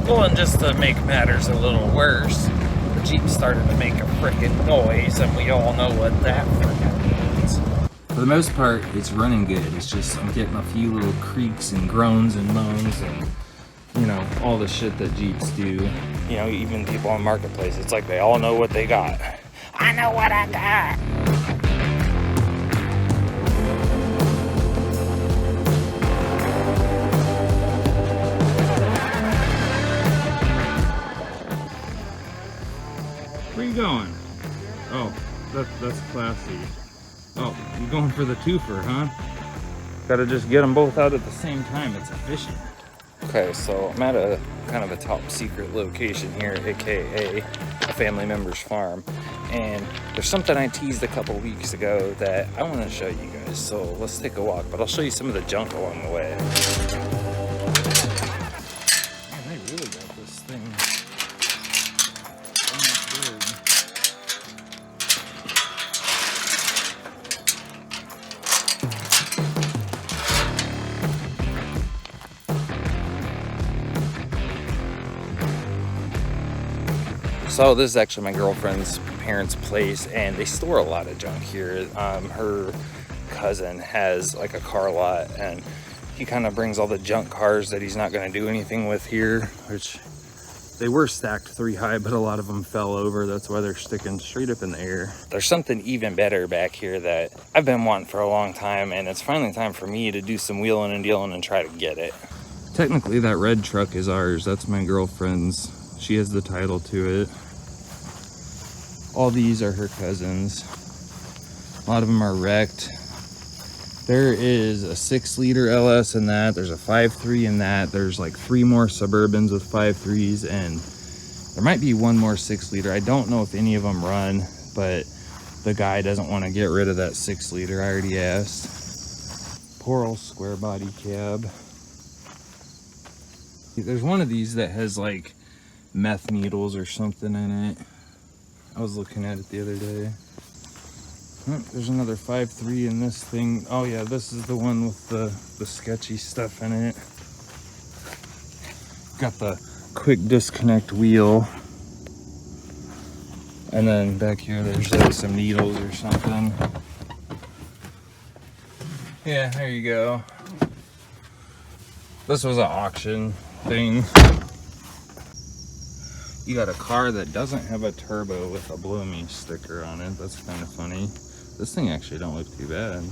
Well, and just to make matters a little worse, the Jeep started to make a freaking noise, and we all know what that freaking means. For the most part, it's running good. It's just I'm getting a few little creaks and groans and moans and, you know, all the shit that Jeeps do. You know, even people on Marketplace, it's like they all know what they got. I know what I got. Where you going? Oh, that's classy. Oh, you going for the twofer, huh? Gotta just get them both out at the same time. It's efficient. Okay, so I'm at a kind of a top secret location here, aka a family member's farm, and there's something I teased a couple weeks ago that I want to show you guys. So let's take a walk, but I'll show you some of the junk along the way. Man, they really got this thing. So this is actually my girlfriend's parents' place, and they store a lot of junk here. Her cousin has like a car lot, and he kind of brings all the junk cars that he's not going to do anything with here, which they were stacked 3 high, but a lot of them fell over. That's why they're sticking straight up in the air. There's something even better back here that I've been wanting for a long time, and it's finally time for me to do some wheeling and dealing and try to get it. Technically that red truck is ours. That's my girlfriend's. She has the title to it. All these are her cousins. A lot of them are wrecked. There is a 6-liter LS in that. There's a 5.3 in that. There's like 3 more Suburbans with 5.3s, and there might be 1 more 6-liter. I don't know if any of them run, but the guy doesn't want to get rid of that 6-liter. I already asked. Poor old square body cab. There's one of these that has like meth needles or something in it. I was looking at it the other day. Oh, there's another 5.3 in this thing. Oh yeah, this is the one with the sketchy stuff in it. Got the quick disconnect wheel. And then back here there's like some needles or something. Yeah, there you go. This was an auction thing. You got a car that doesn't have a turbo with a blow me sticker on it. That's kind of funny. This thing actually don't look too bad.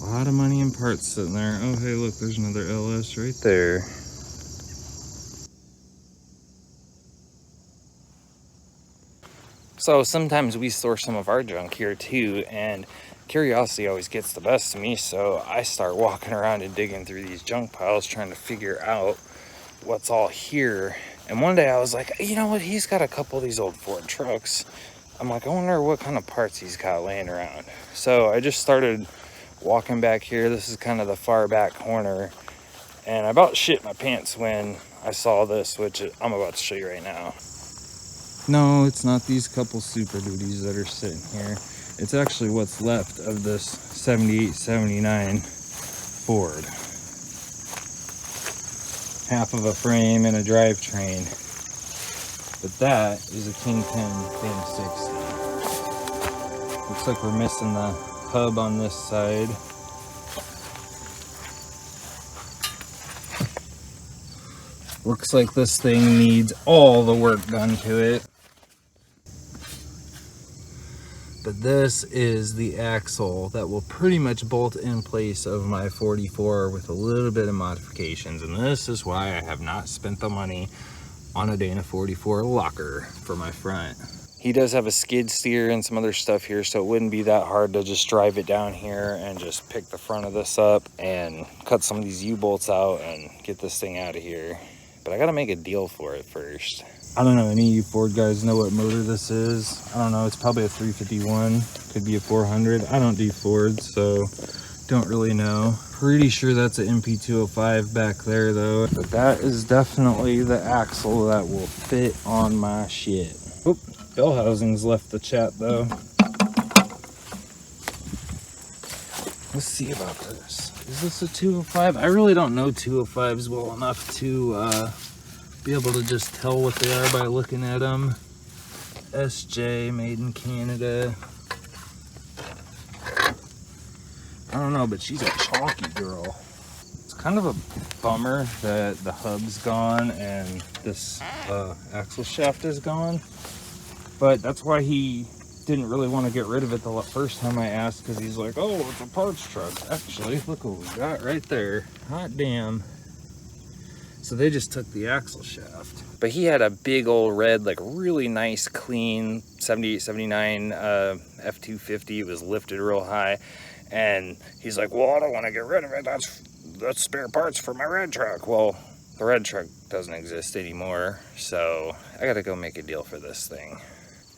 A lot of money in parts sitting there. Oh, hey, look, there's another LS right there. So sometimes we store some of our junk here too, and curiosity always gets the best of me. So I start walking around and digging through these junk piles, trying to figure out what's all here. And one day I was like, you know what, he's got a couple of these old Ford trucks. I'm like, I wonder what kind of parts he's got laying around. So I just started walking back here. This is kind of the far back corner, and I about shit my pants when I saw this, which I'm about to show you right now. No, it's not these couple Super Duties that are sitting here. It's actually what's left of this 78, 79 Ford. Half of a frame and a drivetrain. But that is a Kingpin HP. Looks like we're missing the hub on this side. Looks like this thing needs all the work done to it. But this is the axle that will pretty much bolt in place of my 44 with a little bit of modifications. And this is why I have not spent the money on a Dana 44 locker for my front. He does have a skid steer and some other stuff here, so it wouldn't be that hard to just drive it down here and just pick the front of this up and cut some of these U-bolts out and get this thing out of here. But I gotta make a deal for it first. I don't know, any of you Ford guys know what motor this is? I don't know, it's probably a 351, could be a 400. I don't do Fords, so don't really know. Pretty sure that's an MP205 back there though. But that is definitely the axle that will fit on my shit. Oop, bell housings left the chat though. Let's see about this. Is this a 205? I really don't know 205s well enough to be able to just tell what they are by looking at them. SJ, made in Canada. I don't know, but she's a chalky girl. It's kind of a bummer that the hub's gone and this axle shaft is gone. But that's why he didn't really want to get rid of it the first time I asked, because he's like, oh, it's a parts truck. Actually, look what we got right there. Hot damn. So they just took the axle shaft. But he had a big old red, like really nice, clean 78, 79 F250. It was lifted real high. And he's like, well, I don't want to get rid of it. That's spare parts for my red truck. Well, the red truck doesn't exist anymore. So I got to go make a deal for this thing.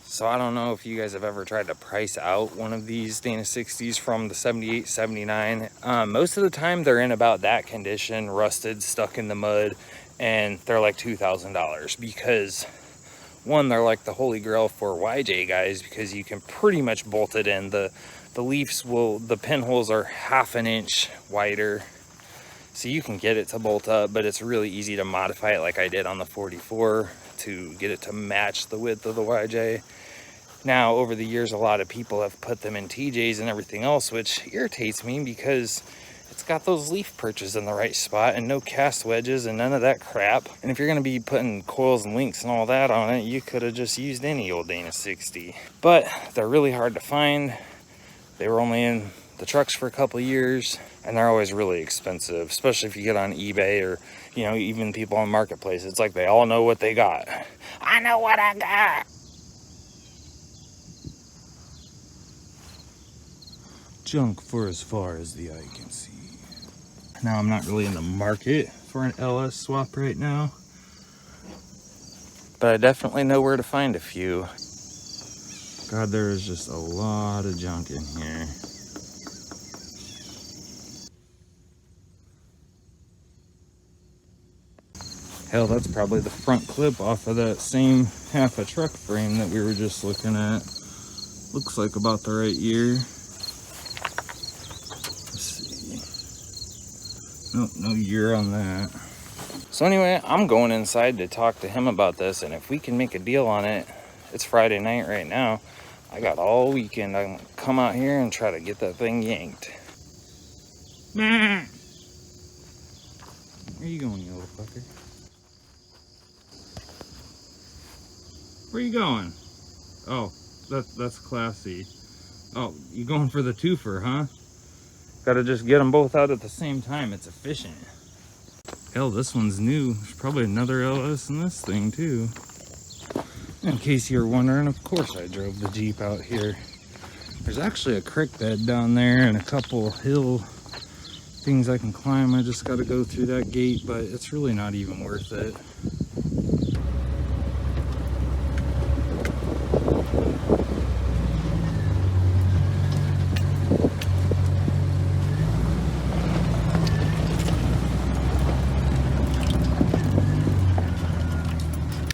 So I don't know if you guys have ever tried to price out one of these Dana 60s from the 78, 79. Most of the time they're in about that condition, rusted, stuck in the mud, and they're like $2,000 because one, they're like the holy grail for YJ guys because you can pretty much bolt it in. The leafs the pinholes are half an inch wider, so you can get it to bolt up, but it's really easy to modify it like I did on the 44 to get it to match the width of the YJ. Now, over the years, a lot of people have put them in TJs and everything else, which irritates me because it's got those leaf perches in the right spot and no cast wedges and none of that crap. And if you're going to be putting coils and links and all that on it, you could have just used any old Dana 60. But they're really hard to find. They were only in the trucks for a couple of years, and they're always really expensive, especially if you get on eBay or, you know, even people on Marketplace. It's like they all know what they got. I know what I got. Junk for as far as the eye can see. Now, I'm not really in the market for an LS swap right now, but I definitely know where to find a few. God, there is just a lot of junk in here. Hell, that's probably the front clip off of that same half a truck frame that we were just looking at. Looks like about the right year. Nope, no year on that. So anyway, I'm going inside to talk to him about this, and if we can make a deal on it, it's Friday night right now. I got all weekend. I can come out here and try to get that thing yanked. Where you going, you little fucker? Where you going? Oh, that's classy. Oh, you going for the twofer, huh? Gotta just get them both out at the same time. It's efficient. Hell, this one's new. There's probably another LS in this thing too. In case you're wondering, of course I drove the Jeep out here. There's actually a creek bed down there and a couple hill things I can climb. I just gotta go through that gate, but it's really not even worth it.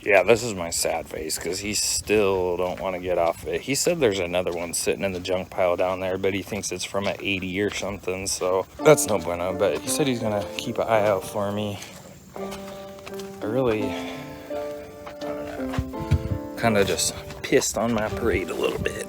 Yeah, this is my sad face because he still don't want to get off it. He said there's another one sitting in the junk pile down there, but he thinks it's from an 80 or something, so that's no bueno. But he said he's gonna keep an eye out for me. I really, I don't know, kind of just pissed on my parade a little bit.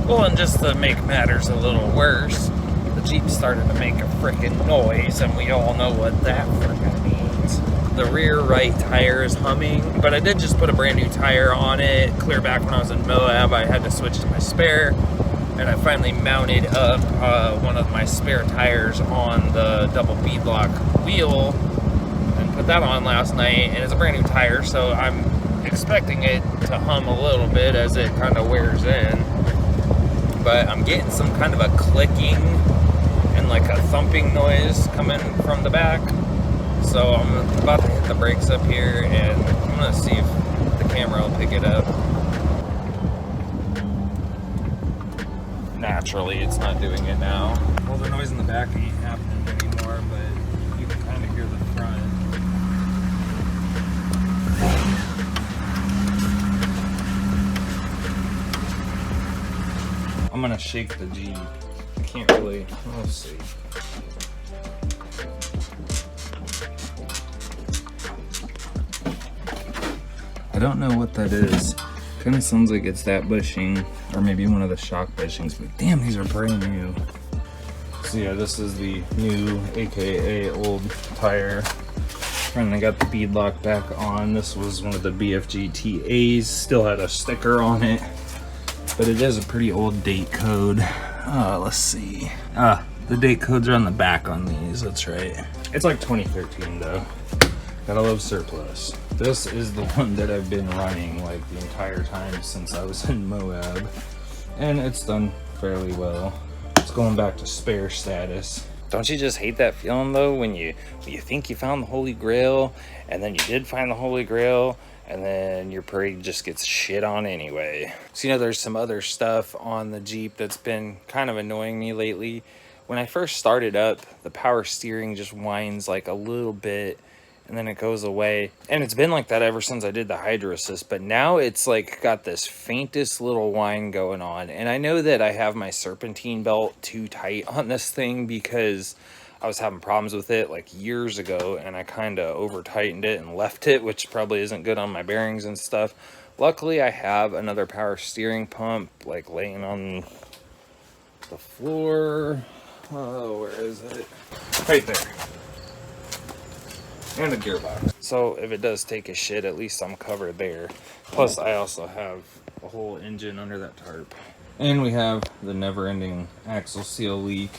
Well, and just to make matters a little worse, the Jeep started to make a frickin' noise, and we all know what that frickin' means. The rear right tire is humming, but I did just put a brand new tire on it. Clear back when I was in Moab, I had to switch to my spare, and I finally mounted up one of my spare tires on the double beadlock wheel and put that on last night, and it's a brand new tire, so I'm expecting it to hum a little bit as it kind of wears in. But I'm getting some kind of a clicking like a thumping noise coming from the back. So I'm about to hit the brakes up here, and I'm gonna see if the camera will pick it up. Naturally, it's not doing it now. Well, the noise in the back ain't happening anymore, but you can kind of hear the front. I'm gonna shake the Jeep. I can't really, let's see. I don't know what that is. Kind of sounds like it's that bushing, or maybe one of the shock bushings, but damn, these are brand new. So yeah, this is the new, AKA old tire. And I got the beadlock back on. This was one of the BFG TAs, still had a sticker on it, but it is a pretty old date code. Let's see. The date codes are on the back on these, that's right. It's like 2013 though. Gotta love surplus. This is the one that I've been running like the entire time since I was in Moab, and it's done fairly well. It's going back to spare status. Don't you just hate that feeling though, when you think you found the Holy Grail, and then you did find the Holy Grail, and then your parade just gets shit on anyway? So you know, there's some other stuff on the Jeep that's been kind of annoying me lately. When I first started up, the power steering just whines like a little bit, and then it goes away. And it's been like that ever since I did the hydro assist, but now it's like got this faintest little whine going on. And I know that I have my serpentine belt too tight on this thing, because I was having problems with it like years ago, and I kind of over tightened it and left it, which probably isn't good on my bearings and stuff. Luckily, I have another power steering pump like laying on the floor. Oh, where is it? Right there. And a gearbox. So if it does take a shit, at least I'm covered there. Plus, I also have a whole engine under that tarp. And we have the never-ending axle seal leak,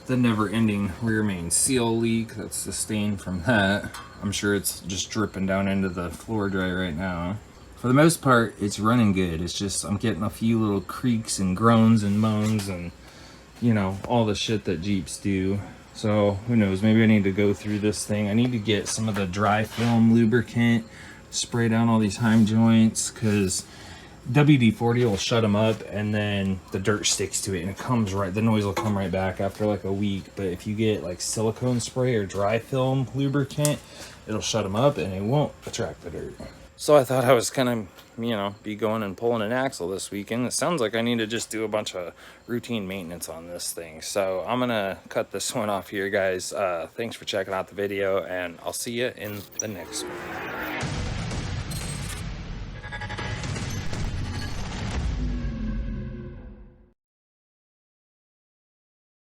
the never-ending rear main seal leak. That's the stain from that. I'm sure it's just dripping down into the floor dry right now. For the most part, it's running good. It's just I'm getting a few little creaks and groans and moans and, you know, all the shit that Jeeps do. So who knows, maybe I need to go through this thing. I need to get some of the dry film lubricant, spray down all these heim joints, because WD-40 will shut them up, and then the dirt sticks to it and it comes right, the noise will come right back after like a week. But if you get like silicone spray or dry film lubricant, it'll shut them up and it won't attract the dirt. So I thought I was gonna, you know, be going and pulling an axle this weekend. It sounds like I need to just do a bunch of routine maintenance on this thing. So I'm gonna cut this one off here, guys. Thanks for checking out the video, and I'll see you in the next one.